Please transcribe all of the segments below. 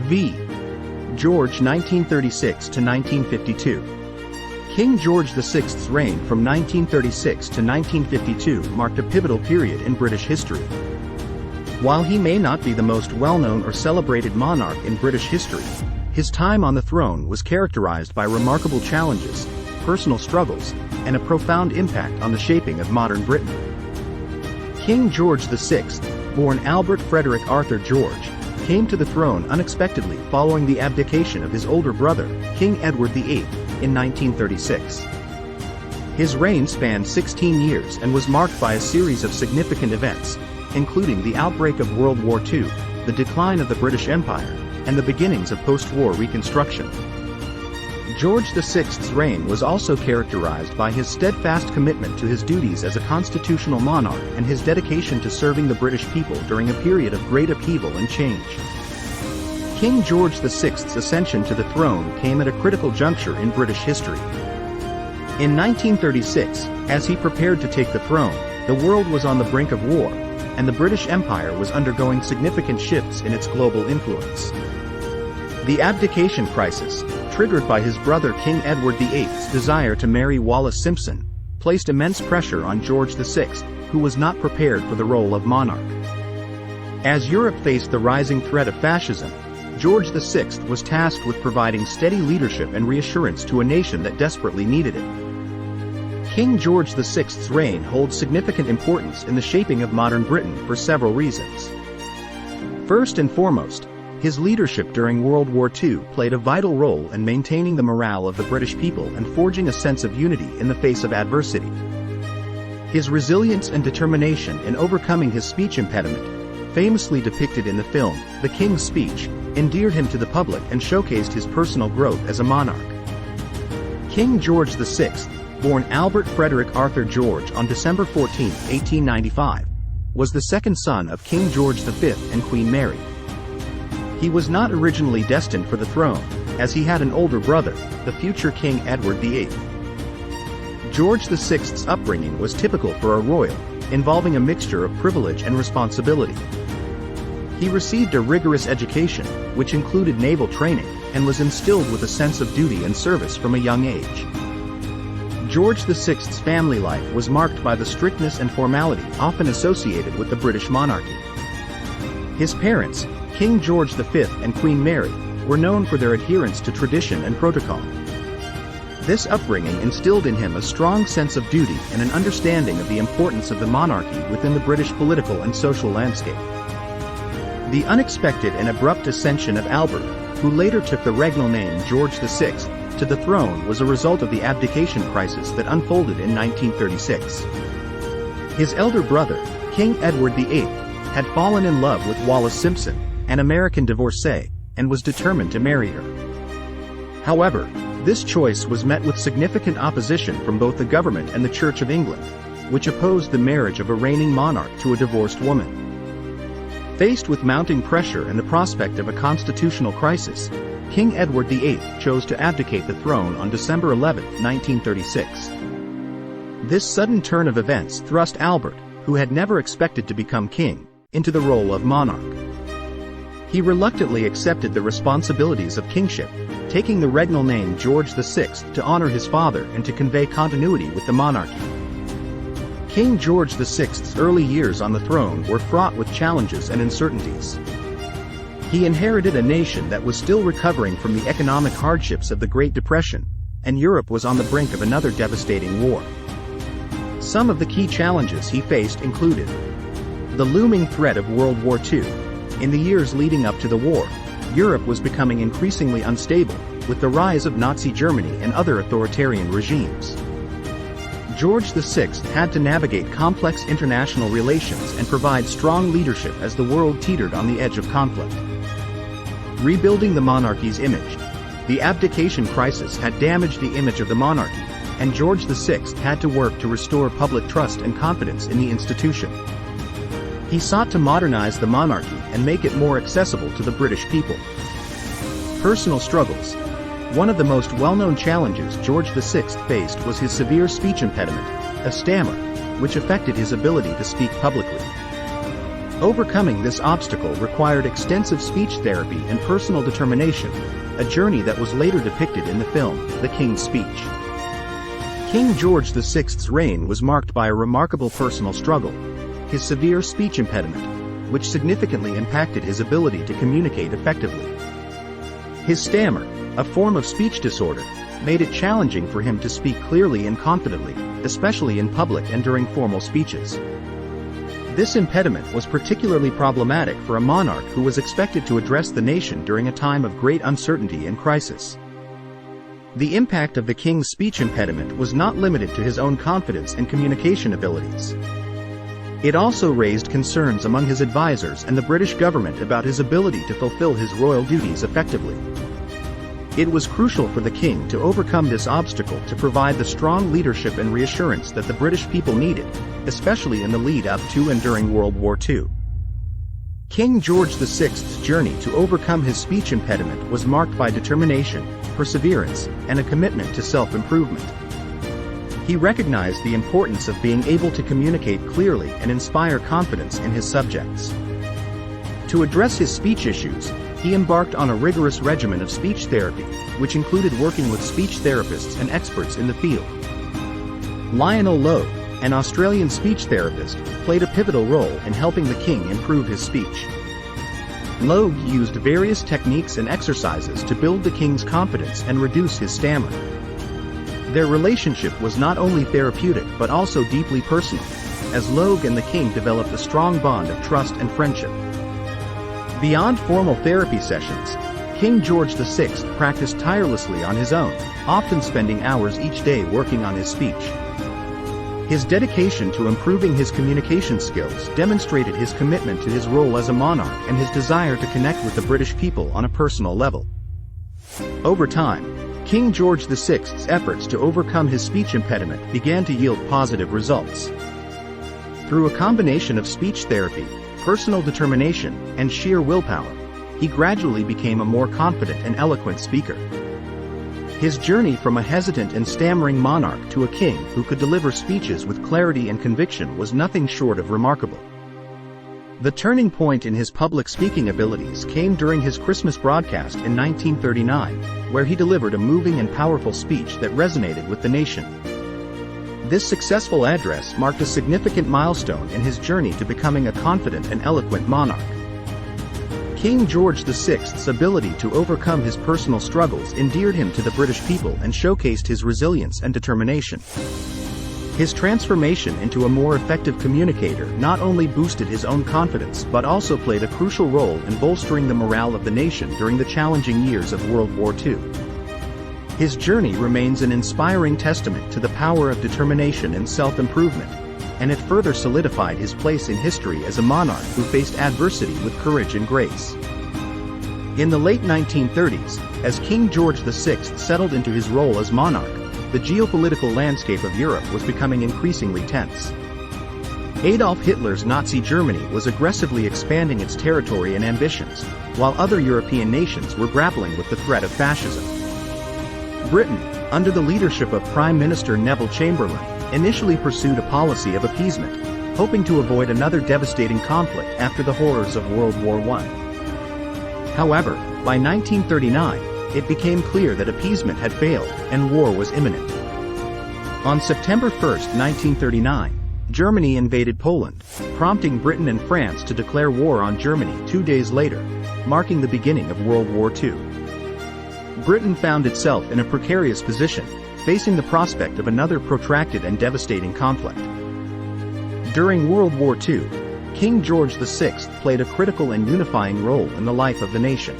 v. George 1936 to 1952. King George VI's reign from 1936 to 1952 marked a pivotal period in British history. While he may not be the most well-known or celebrated monarch in British history, his time on the throne was characterized by remarkable challenges, personal struggles, and a profound impact on the shaping of modern Britain. King George VI, born Albert Frederick Arthur George, came to the throne unexpectedly following the abdication of his older brother, King Edward VIII, in 1936. His reign spanned 16 years and was marked by a series of significant events, including the outbreak of World War II, the decline of the British Empire, and the beginnings of post-war reconstruction. George VI's reign was also characterized by his steadfast commitment to his duties as a constitutional monarch and his dedication to serving the British people during a period of great upheaval and change. King George VI's ascension to the throne came at a critical juncture in British history. In 1936, as he prepared to take the throne, the world was on the brink of war, and the British Empire was undergoing significant shifts in its global influence. The abdication crisis, triggered by his brother King Edward VIII's desire to marry Wallis Simpson, placed immense pressure on George VI, who was not prepared for the role of monarch. As Europe faced the rising threat of fascism, George VI was tasked with providing steady leadership and reassurance to a nation that desperately needed it. King George VI's reign holds significant importance in the shaping of modern Britain for several reasons. First and foremost, his leadership during World War II played a vital role in maintaining the morale of the British people and forging a sense of unity in the face of adversity. His resilience and determination in overcoming his speech impediment, famously depicted in the film The King's Speech, endeared him to the public and showcased his personal growth as a monarch. King George VI, born Albert Frederick Arthur George on December 14, 1895, was the second son of King George V and Queen Mary. He was not originally destined for the throne, as he had an older brother, the future King Edward VIII. George VI's upbringing was typical for a royal, involving a mixture of privilege and responsibility. He received a rigorous education, which included naval training, and was instilled with a sense of duty and service from a young age. George VI's family life was marked by the strictness and formality often associated with the British monarchy. His parents, King George V and Queen Mary, were known for their adherence to tradition and protocol. This upbringing instilled in him a strong sense of duty and an understanding of the importance of the monarchy within the British political and social landscape. The unexpected and abrupt ascension of Albert, who later took the regnal name George VI, to the throne was a result of the abdication crisis that unfolded in 1936. His elder brother, King Edward VIII, had fallen in love with Wallis Simpson, an American divorcee, and was determined to marry her. However, this choice was met with significant opposition from both the government and the Church of England, which opposed the marriage of a reigning monarch to a divorced woman. Faced with mounting pressure and the prospect of a constitutional crisis, King Edward VIII chose to abdicate the throne on December 11, 1936. This sudden turn of events thrust Albert, who had never expected to become king, into the role of monarch. He reluctantly accepted the responsibilities of kingship, taking the regnal name George VI to honor his father and to convey continuity with the monarchy. King George VI's early years on the throne were fraught with challenges and uncertainties. He inherited a nation that was still recovering from the economic hardships of the Great Depression, and Europe was on the brink of another devastating war. Some of the key challenges he faced included the looming threat of World War II. In the years leading up to the war, Europe was becoming increasingly unstable, with the rise of Nazi Germany and other authoritarian regimes. George VI had to navigate complex international relations and provide strong leadership as the world teetered on the edge of conflict. Rebuilding the monarchy's image. The abdication crisis had damaged the image of the monarchy, and George VI had to work to restore public trust and confidence in the institution. He sought to modernize the monarchy and make it more accessible to the British people. Personal struggles. One of the most well-known challenges George VI faced was his severe speech impediment, a stammer, which affected his ability to speak publicly. Overcoming this obstacle required extensive speech therapy and personal determination, a journey that was later depicted in the film, The King's Speech. King George VI's reign was marked by a remarkable personal struggle, his severe speech impediment, which significantly impacted his ability to communicate effectively. His stammer, a form of speech disorder, made it challenging for him to speak clearly and confidently, especially in public and during formal speeches. This impediment was particularly problematic for a monarch who was expected to address the nation during a time of great uncertainty and crisis. The impact of the king's speech impediment was not limited to his own confidence and communication abilities. It also raised concerns among his advisors and the British government about his ability to fulfill his royal duties effectively. It was crucial for the king to overcome this obstacle to provide the strong leadership and reassurance that the British people needed, especially in the lead-up to and during World War II. King George VI's journey to overcome his speech impediment was marked by determination, perseverance, and a commitment to self-improvement. He recognized the importance of being able to communicate clearly and inspire confidence in his subjects. To address his speech issues, he embarked on a rigorous regimen of speech therapy, which included working with speech therapists and experts in the field. Lionel Logue, an Australian speech therapist, played a pivotal role in helping the king improve his speech. Logue used various techniques and exercises to build the king's confidence and reduce his stammer. Their relationship was not only therapeutic but also deeply personal, as Logue and the king developed a strong bond of trust and friendship. Beyond formal therapy sessions, King George VI practiced tirelessly on his own, often spending hours each day working on his speech. His dedication to improving his communication skills demonstrated his commitment to his role as a monarch and his desire to connect with the British people on a personal level. Over time, King George VI's efforts to overcome his speech impediment began to yield positive results. Through a combination of speech therapy, personal determination, and sheer willpower, he gradually became a more confident and eloquent speaker. His journey from a hesitant and stammering monarch to a king who could deliver speeches with clarity and conviction was nothing short of remarkable. The turning point in his public speaking abilities came during his Christmas broadcast in 1939, where he delivered a moving and powerful speech that resonated with the nation. This successful address marked a significant milestone in his journey to becoming a confident and eloquent monarch. King George VI's ability to overcome his personal struggles endeared him to the British people and showcased his resilience and determination. His transformation into a more effective communicator not only boosted his own confidence but also played a crucial role in bolstering the morale of the nation during the challenging years of World War II. His journey remains an inspiring testament to the power of determination and self-improvement, and it further solidified his place in history as a monarch who faced adversity with courage and grace. In the late 1930s, as King George VI settled into his role as monarch, the geopolitical landscape of Europe was becoming increasingly tense. Adolf Hitler's Nazi Germany was aggressively expanding its territory and ambitions, while other European nations were grappling with the threat of fascism. Britain, under the leadership of Prime Minister Neville Chamberlain, initially pursued a policy of appeasement, hoping to avoid another devastating conflict after the horrors of World War I. However, by 1939, it became clear that appeasement had failed, and war was imminent. On September 1, 1939, Germany invaded Poland, prompting Britain and France to declare war on Germany 2 days later, marking the beginning of World War II. Britain found itself in a precarious position, facing the prospect of another protracted and devastating conflict. During World War II, King George VI played a critical and unifying role in the life of the nation.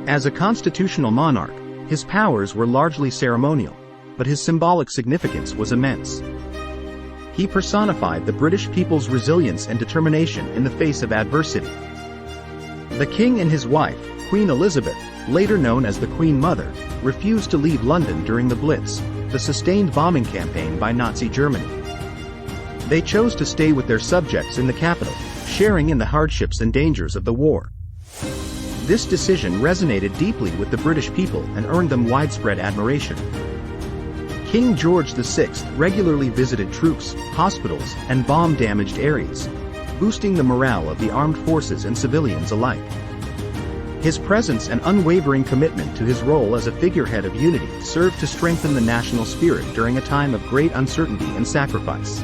As a constitutional monarch, his powers were largely ceremonial, but his symbolic significance was immense. He personified the British people's resilience and determination in the face of adversity. The king and his wife, Queen Elizabeth, later known as the Queen Mother, refused to leave London during the Blitz, the sustained bombing campaign by Nazi Germany. They chose to stay with their subjects in the capital, sharing in the hardships and dangers of the war. This decision resonated deeply with the British people and earned them widespread admiration. King George VI regularly visited troops, hospitals, and bomb-damaged areas, boosting the morale of the armed forces and civilians alike. His presence and unwavering commitment to his role as a figurehead of unity served to strengthen the national spirit during a time of great uncertainty and sacrifice.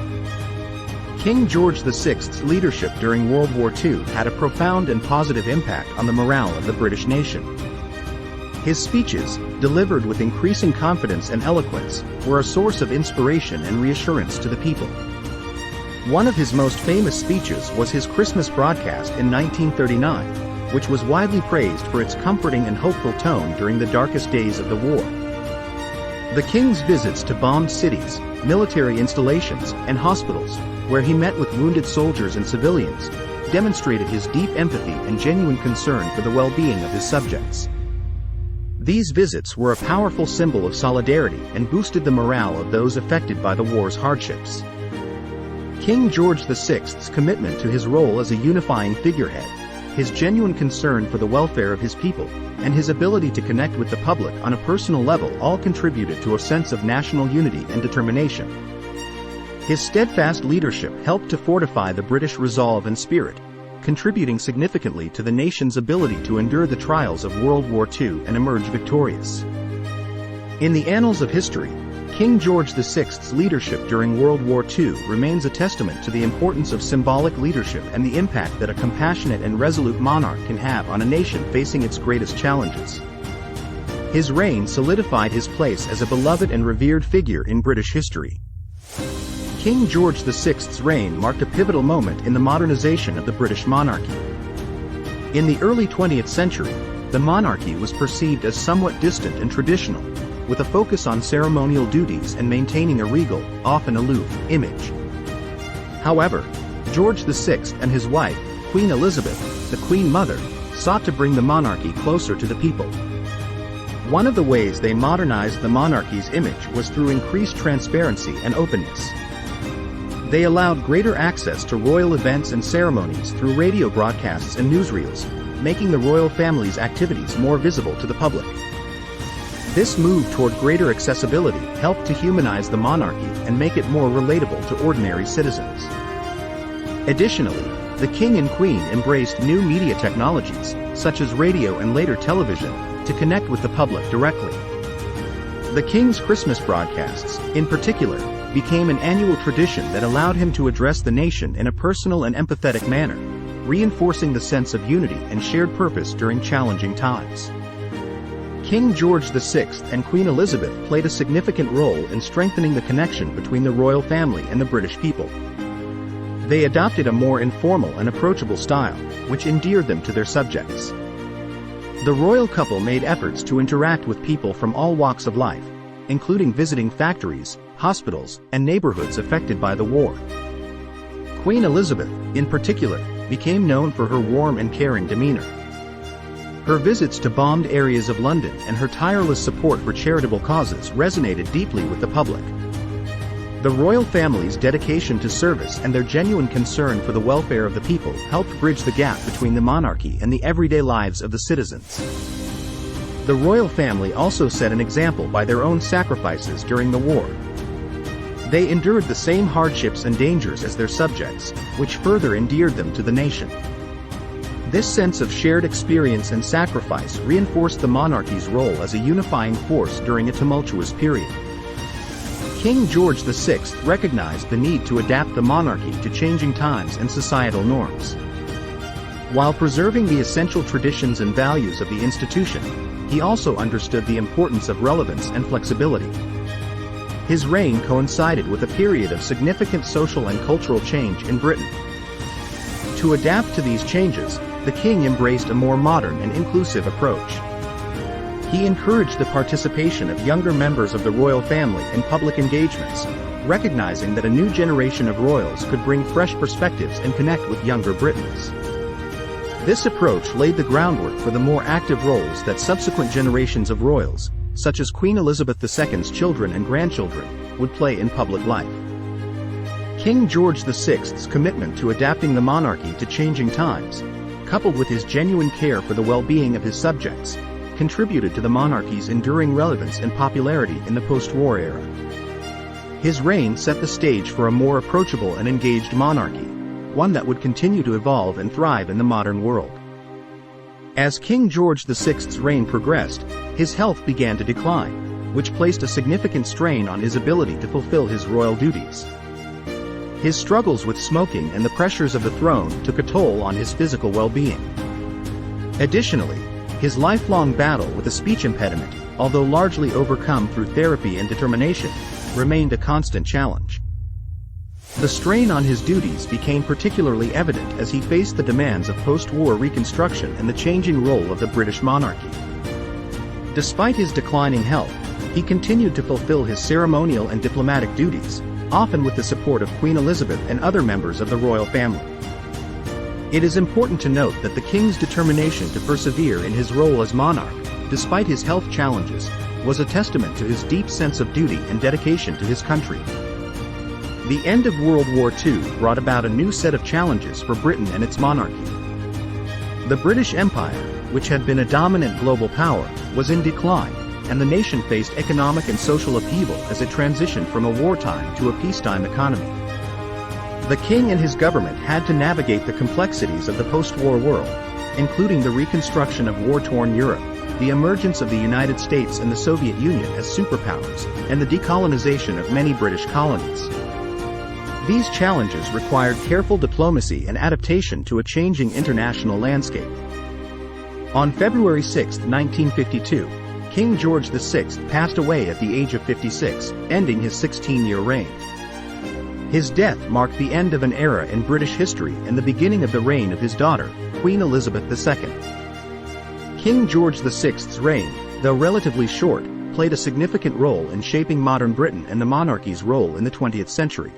King George VI's leadership during World War II had a profound and positive impact on the morale of the British nation. His speeches, delivered with increasing confidence and eloquence, were a source of inspiration and reassurance to the people. One of his most famous speeches was his Christmas broadcast in 1939, which was widely praised for its comforting and hopeful tone during the darkest days of the war. The king's visits to bombed cities, military installations, and hospitals, where he met with wounded soldiers and civilians, demonstrated his deep empathy and genuine concern for the well-being of his subjects. These visits were a powerful symbol of solidarity and boosted the morale of those affected by the war's hardships. King George VI's commitment to his role as a unifying figurehead, his genuine concern for the welfare of his people, and his ability to connect with the public on a personal level all contributed to a sense of national unity and determination. His steadfast leadership helped to fortify the British resolve and spirit, contributing significantly to the nation's ability to endure the trials of World War II and emerge victorious. In the annals of history, King George VI's leadership during World War II remains a testament to the importance of symbolic leadership and the impact that a compassionate and resolute monarch can have on a nation facing its greatest challenges. His reign solidified his place as a beloved and revered figure in British history. King George VI's reign marked a pivotal moment in the modernization of the British monarchy. In the early 20th century, the monarchy was perceived as somewhat distant and traditional, with a focus on ceremonial duties and maintaining a regal, often aloof, image. However, George VI and his wife, Queen Elizabeth, the Queen Mother, sought to bring the monarchy closer to the people. One of the ways they modernized the monarchy's image was through increased transparency and openness. They allowed greater access to royal events and ceremonies through radio broadcasts and newsreels, making the royal family's activities more visible to the public. This move toward greater accessibility helped to humanize the monarchy and make it more relatable to ordinary citizens. Additionally, the king and queen embraced new media technologies, such as radio and later television, to connect with the public directly. The king's Christmas broadcasts, in particular, became an annual tradition that allowed him to address the nation in a personal and empathetic manner, reinforcing the sense of unity and shared purpose during challenging times. King George VI and Queen Elizabeth played a significant role in strengthening the connection between the royal family and the British people. They adopted a more informal and approachable style, which endeared them to their subjects. The royal couple made efforts to interact with people from all walks of life, including visiting factories, hospitals, and neighborhoods affected by the war. Queen Elizabeth, in particular, became known for her warm and caring demeanor. Her visits to bombed areas of London and her tireless support for charitable causes resonated deeply with the public. The royal family's dedication to service and their genuine concern for the welfare of the people helped bridge the gap between the monarchy and the everyday lives of the citizens. The royal family also set an example by their own sacrifices during the war. They endured the same hardships and dangers as their subjects, which further endeared them to the nation. This sense of shared experience and sacrifice reinforced the monarchy's role as a unifying force during a tumultuous period. King George VI recognized the need to adapt the monarchy to changing times and societal norms. While preserving the essential traditions and values of the institution, he also understood the importance of relevance and flexibility. His reign coincided with a period of significant social and cultural change in Britain. To adapt to these changes, the king embraced a more modern and inclusive approach. He encouraged the participation of younger members of the royal family in public engagements, recognizing that a new generation of royals could bring fresh perspectives and connect with younger Britons. This approach laid the groundwork for the more active roles that subsequent generations of royals, such as Queen Elizabeth II's children and grandchildren, would play in public life. King George VI's commitment to adapting the monarchy to changing times, coupled with his genuine care for the well-being of his subjects, contributed to the monarchy's enduring relevance and popularity in the post-war era. His reign set the stage for a more approachable and engaged monarchy, one that would continue to evolve and thrive in the modern world. As King George VI's reign progressed, his health began to decline, which placed a significant strain on his ability to fulfill his royal duties. His struggles with smoking and the pressures of the throne took a toll on his physical well-being. Additionally, his lifelong battle with a speech impediment, although largely overcome through therapy and determination, remained a constant challenge. The strain on his duties became particularly evident as he faced the demands of post-war reconstruction and the changing role of the British monarchy. Despite his declining health, he continued to fulfill his ceremonial and diplomatic duties, often with the support of Queen Elizabeth and other members of the royal family. It is important to note that the king's determination to persevere in his role as monarch, despite his health challenges, was a testament to his deep sense of duty and dedication to his country. The end of World War II brought about a new set of challenges for Britain and its monarchy. The British Empire, which had been a dominant global power, was in decline, and the nation faced economic and social upheaval as it transitioned from a wartime to a peacetime economy. The king and his government had to navigate the complexities of the post-war world, including the reconstruction of war-torn Europe, the emergence of the United States and the Soviet Union as superpowers, and the decolonization of many British colonies. These challenges required careful diplomacy and adaptation to a changing international landscape. On February 6, 1952, King George VI passed away at the age of 56, ending his 16-year reign. His death marked the end of an era in British history and the beginning of the reign of his daughter, Queen Elizabeth II. King George VI's reign, though relatively short, played a significant role in shaping modern Britain and the monarchy's role in the 20th century.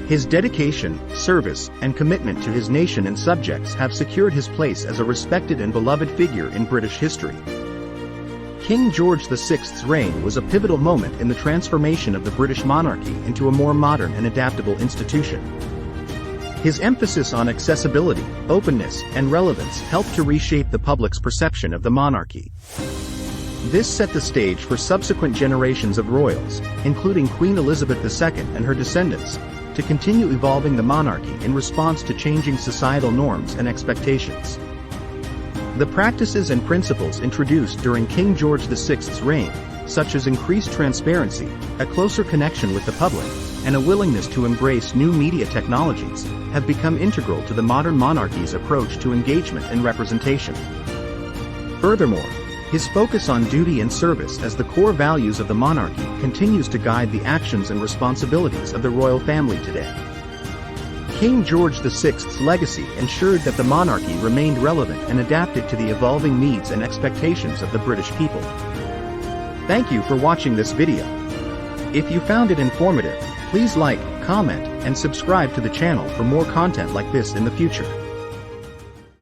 His dedication, service, and commitment to his nation and subjects have secured his place as a respected and beloved figure in British history. King George VI's reign was a pivotal moment in the transformation of the British monarchy into a more modern and adaptable institution. His emphasis on accessibility, openness, and relevance helped to reshape the public's perception of the monarchy. This set the stage for subsequent generations of royals, including Queen Elizabeth II and her descendants, to continue evolving the monarchy in response to changing societal norms and expectations. The practices and principles introduced during King George VI's reign, such as increased transparency, a closer connection with the public, and a willingness to embrace new media technologies, have become integral to the modern monarchy's approach to engagement and representation. Furthermore, his focus on duty and service as the core values of the monarchy continues to guide the actions and responsibilities of the royal family today. King George VI's legacy ensured that the monarchy remained relevant and adapted to the evolving needs and expectations of the British people. Thank you for watching this video. If you found it informative, please like, comment, and subscribe to the channel for more content like this in the future.